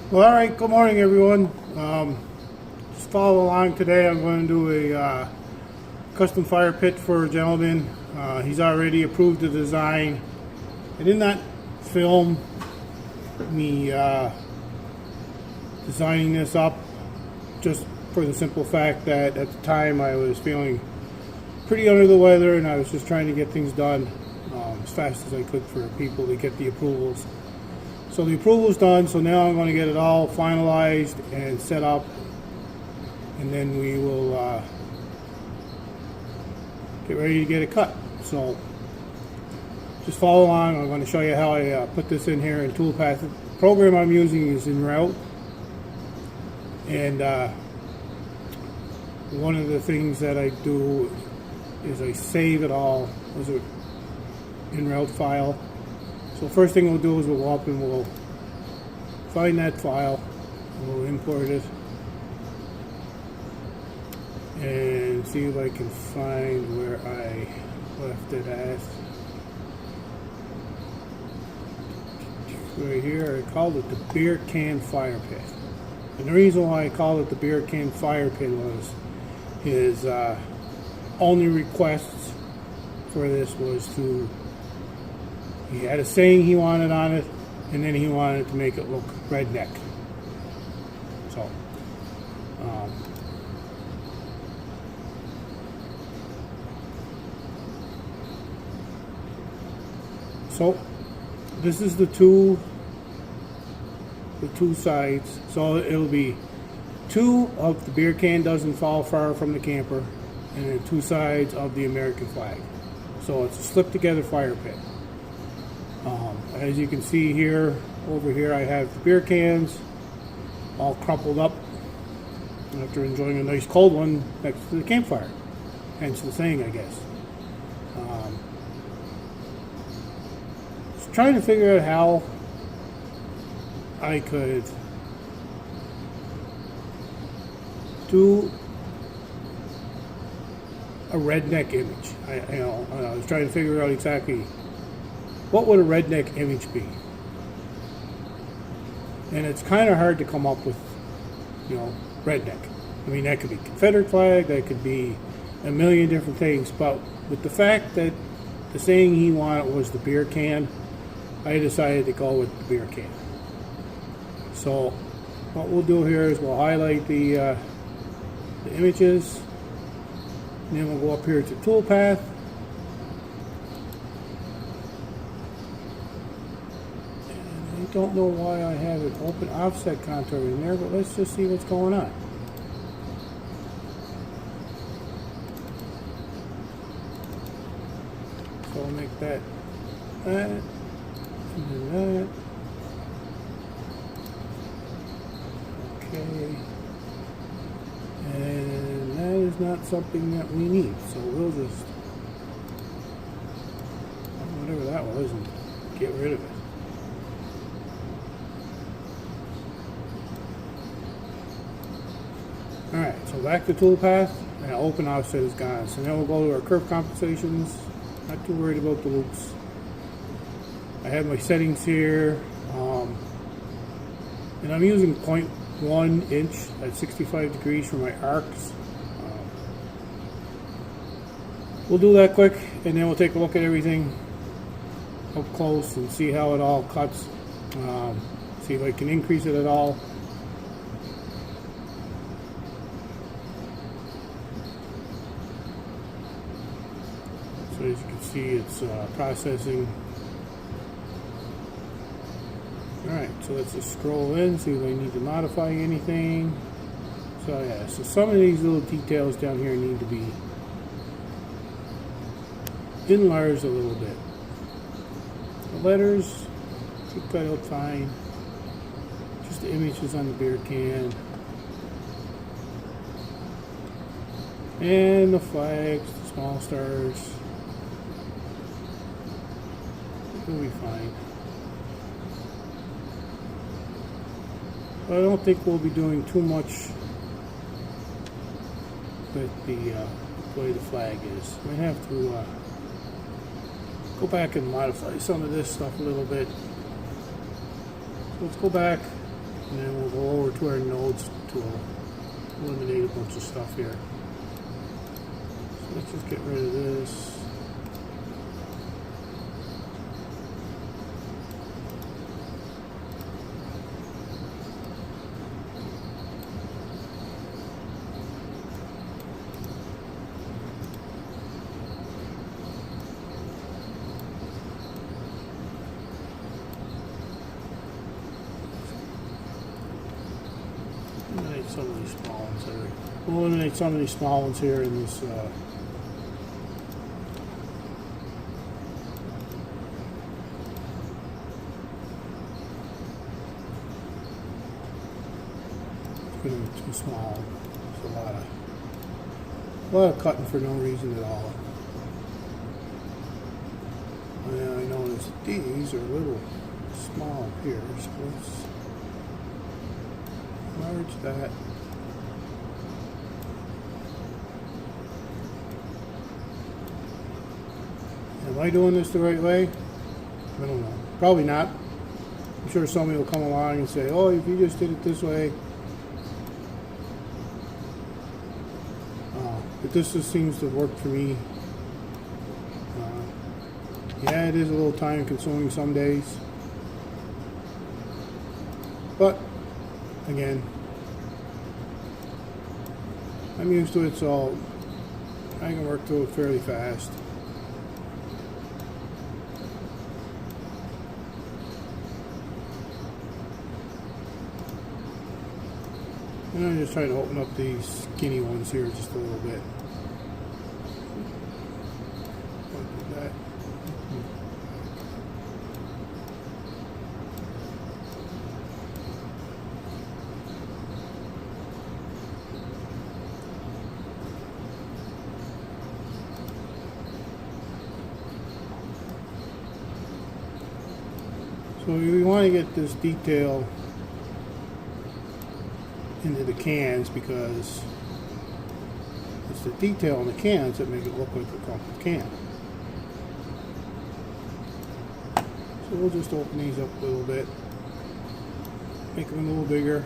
Well, all right. Good morning, everyone. Just follow along today. I'm going to do a custom fire pit for a gentleman. He's already approved the design. I did not film me designing this up, just for the simple fact that at the time I was feeling pretty under the weather, and I was just trying to get things done as fast as I could for people to get the approvals. So the approval's done, so now I'm going to get it all finalized and set up, and then we will get ready to get it cut. So just follow along. I'm going to show you how I put this in here in Toolpath. The program I'm using is Enroute, and one of the things that I do is I save it all as an Enroute file. So first thing we'll do is we'll go up and we'll find that file, we'll import it, and see if I can find where I left it at. Right here, I called it the beer can fire pit. And the reason why I called it the beer can fire pit was his only requests for this was to, he had a saying he wanted on it, and then he wanted to make it look redneck. So this is the two sides. So it'll be two of the beer can doesn't fall far from the camper, and then two sides of the American flag. So it's a slip together fire pit. As you can see here, over here I have the beer cans all crumpled up after enjoying a nice cold one next to the campfire. Hence the saying, I guess. Just trying to figure out how I could do a redneck image. I was trying to figure out exactly what would a redneck image be, and it's kind of hard to come up with, redneck. I mean, that could be Confederate flag, that could be a million different things, but with the fact that the saying he wanted was the beer can, I decided to go with the beer can. So what we'll do here is we'll highlight the images, and then we'll go up here to Toolpath. And I don't know why I have an open offset contour in there, but let's just see what's going on. So we'll make that, and then that. Okay. And that is not something that we need, so we'll just, whatever that was, and get rid of it. Alright, so back to Toolpath, and open offset is gone. So now we'll go to our curve compensations. Not too worried about the loops. I have my settings here, and I'm using 0.1 inch at 65 degrees for my arcs. We'll do that quick, and then we'll take a look at everything up close and see how it all cuts. See if I can increase it at all. So as you can see, it's processing. Alright, so let's just scroll in, see if I need to modify anything. So yeah, so some of these little details down here need to be enlarged a little bit. The letters should cut out fine. Just the images on the beer can. And the flags, the small stars. It'll be fine. But I don't think we'll be doing too much with the way the flag is. We have to go back and modify some of this stuff a little bit. So let's go back And then we'll go over to our nodes tool, eliminate a bunch of stuff here. So let's just get rid of this. Eliminate some of these small ones here. We'll eliminate some of these small ones here in this it's going to be too small. It's a lot of cutting for no reason at all. And I noticed these are a little small up here, so let's merge that. Am I doing this the right way? I don't know. Probably not. I'm sure somebody will come along and say, oh, if you just did it this way. But this just seems to work for me. Yeah, it is a little time consuming some days. But again, I'm used to it, so I can work through it fairly fast. And I'm just trying to open up these skinny ones here just a little bit. That. So we want to get this detail into the cans because it's the detail in the cans that make it look like a crumpled can. So we'll just open these up a little bit, make them a little bigger.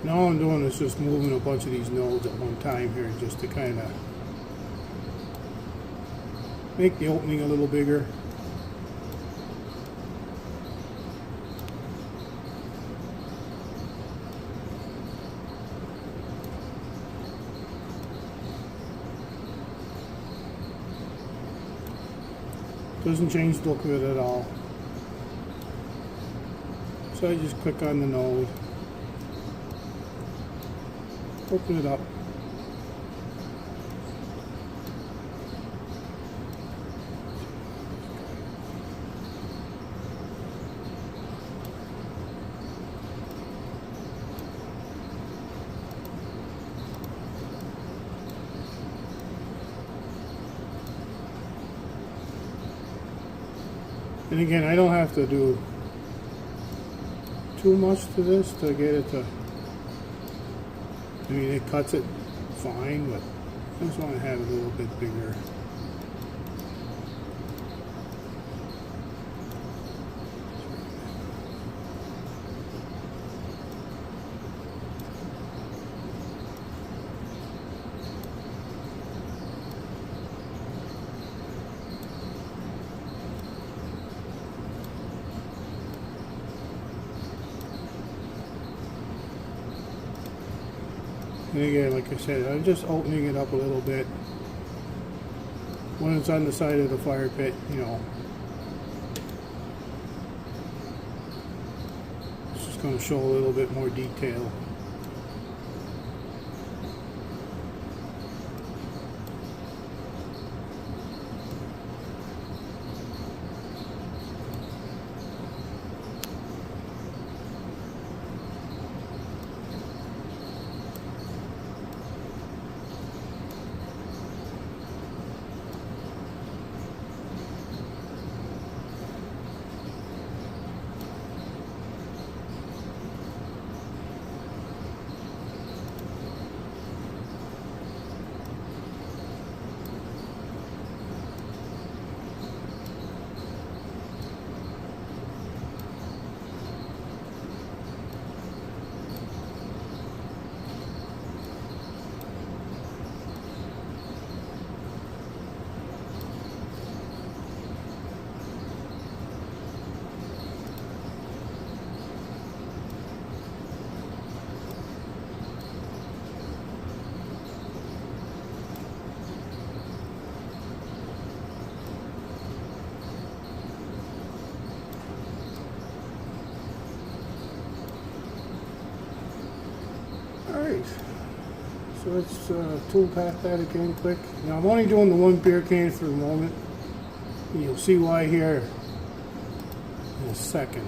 Now all I'm doing is just moving a bunch of these nodes at one time here just to kind of make the opening a little bigger. Doesn't change the look of it at all. So I just click on the node. Open it up. And again, I don't have to do too much to this to get it to, I mean, it cuts it fine, but I just want to have it a little bit bigger. And again, like I said, I'm just opening it up a little bit. When it's on the side of the fire pit, you know, it's just going to show a little bit more detail. Alright, so let's Toolpath that again quick. Now I'm only doing the one beer can for the moment. And you'll see why here in a second.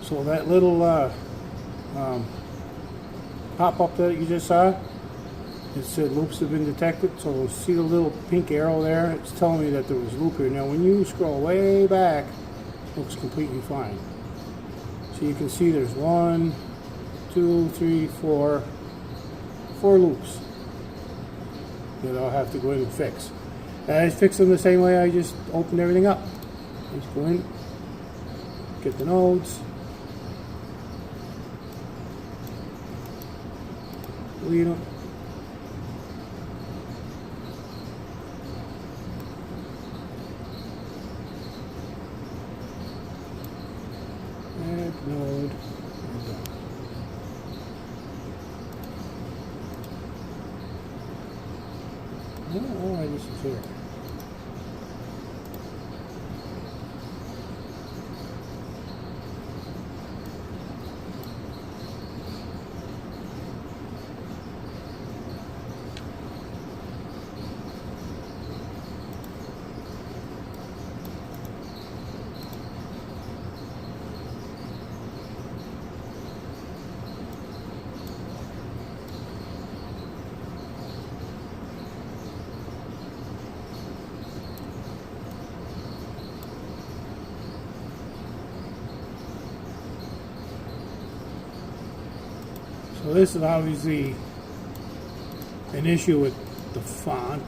So that little pop-up that you just saw, it said loops have been detected. So see the little pink arrow there? It's telling me that there was loop here. Now when you scroll way back, it looks completely fine. So you can see there's 1, 2, 3, 4 loops that I'll have to go in and fix. And I fix them the same way I just opened everything up. Just go in, get the nodes, delete them. Add node. And done. I don't know why this is here. So this is obviously an issue with the font.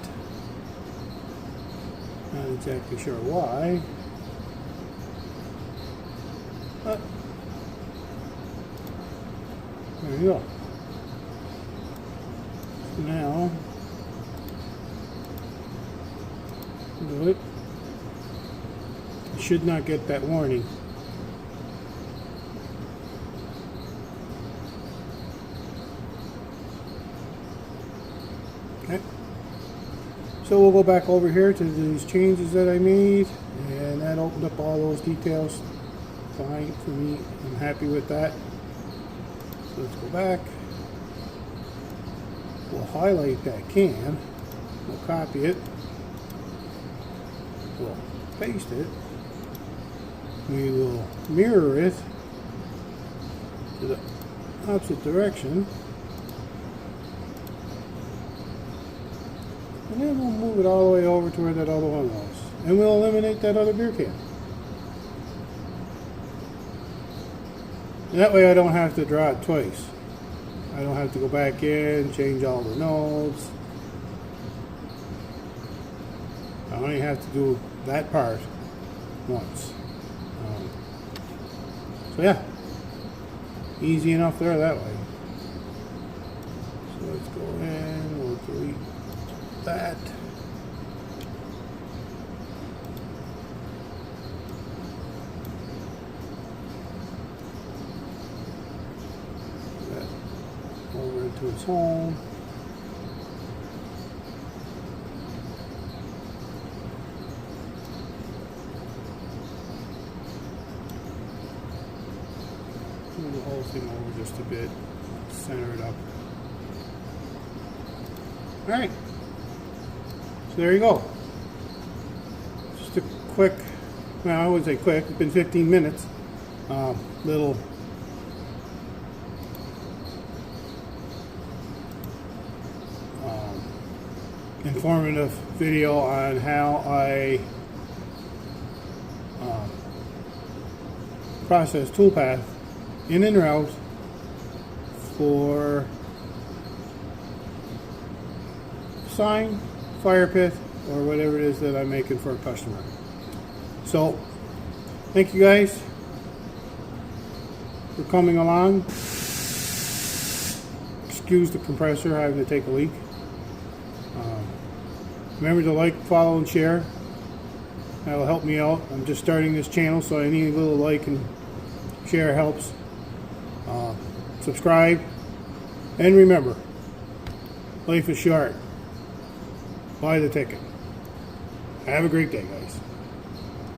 Not exactly sure why. But there you go. So now do it. You should not get that warning. Okay. So we'll go back over here to these changes that I made, and that opened up all those details. Fine for me. I'm happy with that. So let's go back. We'll highlight that can. We'll copy it. We'll paste it. We will mirror it to the opposite direction. And then we'll move it all the way over to where that other one was. And we'll eliminate that other beer can. And that way I don't have to draw it twice. I don't have to go back in, change all the nodes. I only have to do that part once. So yeah, easy enough there that way. So let's go in, we'll delete that. Over into its home. Move the whole thing over just a bit, center it up. Alright, so there you go. Just a quick, well, I wouldn't say quick, it's been 15 minutes. Little informative video on how I process Toolpath in Enroute for sign, fire pit, or whatever it is that I'm making for a customer. So thank you guys for coming along. Excuse the compressor having to take a leak. Remember to like, follow, and share. That'll help me out. I'm just starting this channel, so any little like and share helps. subscribe, and remember, life is short. Buy the ticket. Have a great day, guys.